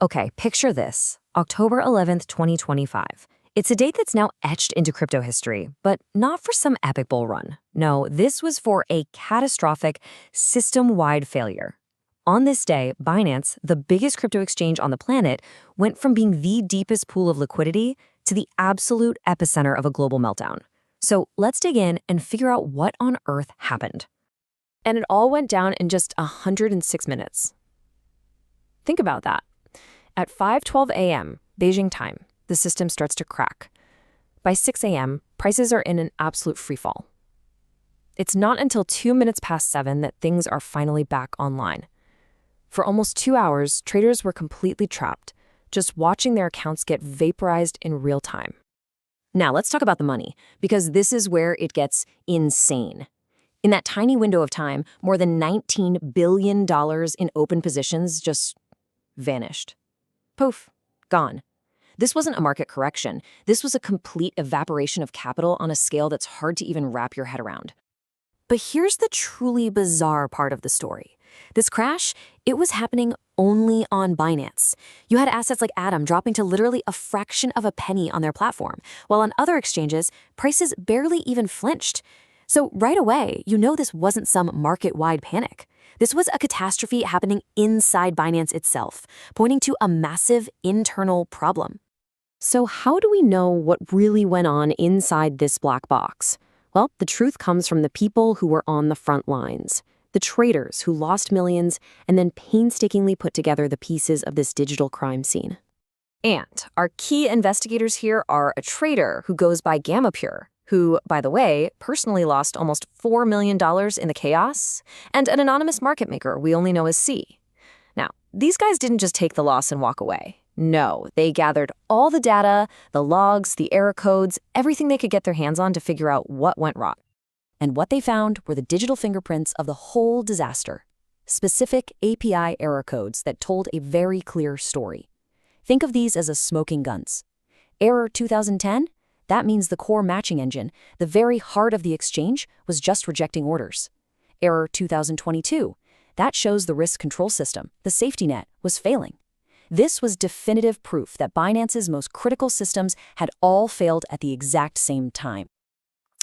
Okay, picture this. October 11th, 2025. It's a date that's now etched into crypto history, but not for some epic bull run. No, this was for a catastrophic, system-wide failure. On this day, Binance, the biggest crypto exchange on the planet, went from being the deepest pool of liquidity to the absolute epicenter of a global meltdown. So let's dig in and figure out what on earth happened. And it all went down in just 106 minutes. Think about that. At 5:12 a.m., Beijing time, the system starts to crack. By 6 a.m., prices are in an absolute freefall. It's not until 2 minutes past 7 that things are finally back online. For almost 2 hours, traders were completely trapped, just watching their accounts get vaporized in real time. Now, let's talk about the money, because this is where it gets insane. In that tiny window of time, more than $19 billion in open positions just vanished. Poof, gone. This wasn't a market correction. This was a complete evaporation of capital on a scale that's hard to even wrap your head around. But here's the truly bizarre part of the story. This crash, it was happening only on Binance. You had assets like Atom dropping to literally a fraction of a penny on their platform, while on other exchanges, prices barely even flinched. So right away, you know this wasn't some market-wide panic. This was a catastrophe happening inside Binance itself, pointing to a massive internal problem. So how do we know what really went on inside this black box? Well, the truth comes from the people who were on the front lines, the traders who lost millions and then painstakingly put together the pieces of this digital crime scene. And our key investigators here are a trader who goes by GammaPure, who, by the way, personally lost almost $4 million in the chaos, and an anonymous market maker we only know as C. Now, these guys didn't just take the loss and walk away. No, they gathered all the data, the logs, the error codes, everything they could get their hands on to figure out what went wrong. And what they found were the digital fingerprints of the whole disaster. Specific API error codes that told a very clear story. Think of these as a smoking guns. Error 2010? That means the core matching engine, the very heart of the exchange, was just rejecting orders. Error 2022. That shows the risk control system, the safety net, was failing. This was definitive proof that Binance's most critical systems had all failed at the exact same time.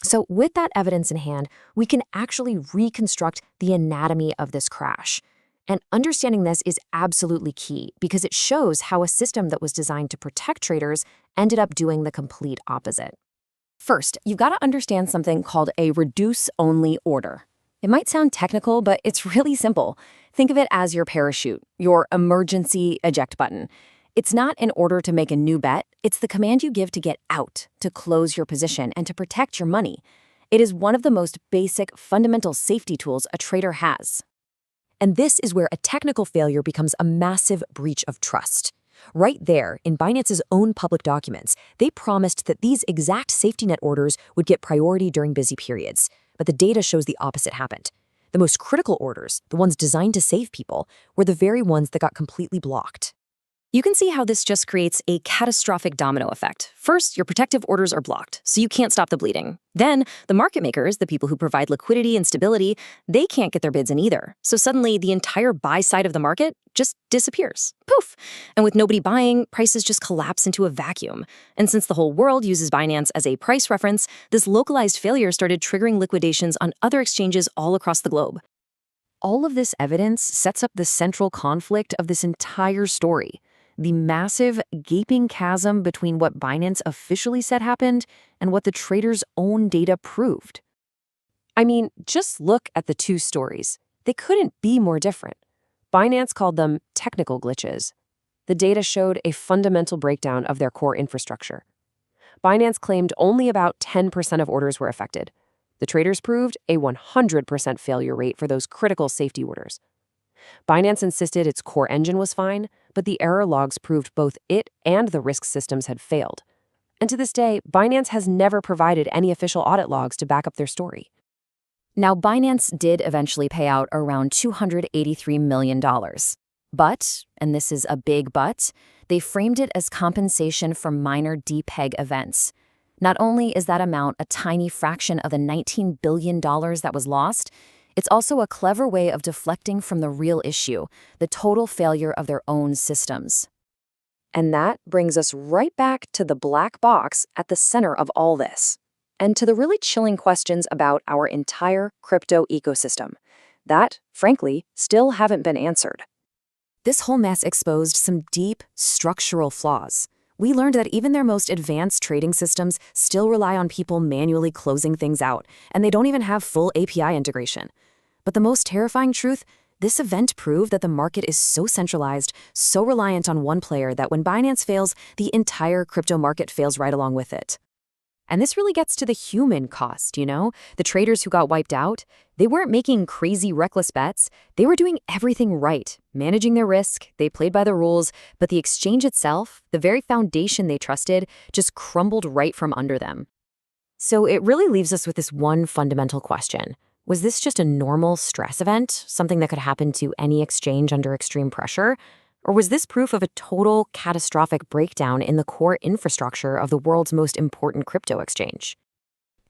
So with that evidence in hand, we can actually reconstruct the anatomy of this crash. And understanding this is absolutely key because it shows how a system that was designed to protect traders ended up doing the complete opposite. First, you've got to understand something called a reduce-only order. It might sound technical, but it's really simple. Think of it as your parachute, your emergency eject button. It's not an order to make a new bet. It's the command you give to get out, to close your position, and to protect your money. It is one of the most basic, fundamental safety tools a trader has. And this is where a technical failure becomes a massive breach of trust. Right there, in Binance's own public documents, they promised that these exact safety net orders would get priority during busy periods. But the data shows the opposite happened. The most critical orders, the ones designed to save people, were the very ones that got completely blocked. You can see how this just creates a catastrophic domino effect. First, your protective orders are blocked, so you can't stop the bleeding. Then, the market makers, the people who provide liquidity and stability, they can't get their bids in either. So suddenly, the entire buy side of the market just disappears. Poof! And with nobody buying, prices just collapse into a vacuum. And since the whole world uses Binance as a price reference, this localized failure started triggering liquidations on other exchanges all across the globe. All of this evidence sets up the central conflict of this entire story. The massive, gaping chasm between what Binance officially said happened and what the traders' own data proved. I mean, just look at the two stories. They couldn't be more different. Binance called them technical glitches. The data showed a fundamental breakdown of their core infrastructure. Binance claimed only about 10% of orders were affected. The traders proved a 100% failure rate for those critical safety orders. Binance insisted its core engine was fine, but the error logs proved both it and the risk systems had failed. And to this day, Binance has never provided any official audit logs to back up their story. Now, Binance did eventually pay out around $283 million. But, and this is a big but, they framed it as compensation for minor depeg events. Not only is that amount a tiny fraction of the $19 billion that was lost, it's also a clever way of deflecting from the real issue, the total failure of their own systems. And that brings us right back to the black box at the center of all this, and to the really chilling questions about our entire crypto ecosystem that, frankly, still haven't been answered. This whole mess exposed some deep structural flaws. We learned that even their most advanced trading systems still rely on people manually closing things out, and they don't even have full API integration. But the most terrifying truth, this event proved that the market is so centralized, so reliant on one player that when Binance fails, the entire crypto market fails right along with it. And this really gets to the human cost, The traders who got wiped out, they weren't making crazy, reckless bets. They were doing everything right, managing their risk, they played by the rules, but the exchange itself, the very foundation they trusted, just crumbled right from under them. So it really leaves us with this one fundamental question. Was this just a normal stress event, something that could happen to any exchange under extreme pressure? Or was this proof of a total catastrophic breakdown in the core infrastructure of the world's most important crypto exchange?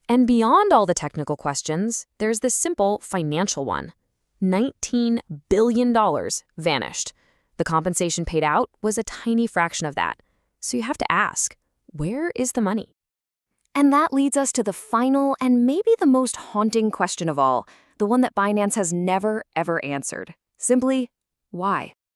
And beyond all the technical questions, there's this simple financial one. $19 billion vanished. The compensation paid out was a tiny fraction of that. So you have to ask, where is the money? And that leads us to the final and maybe the most haunting question of all, the one that Binance has never, ever answered. Simply, why?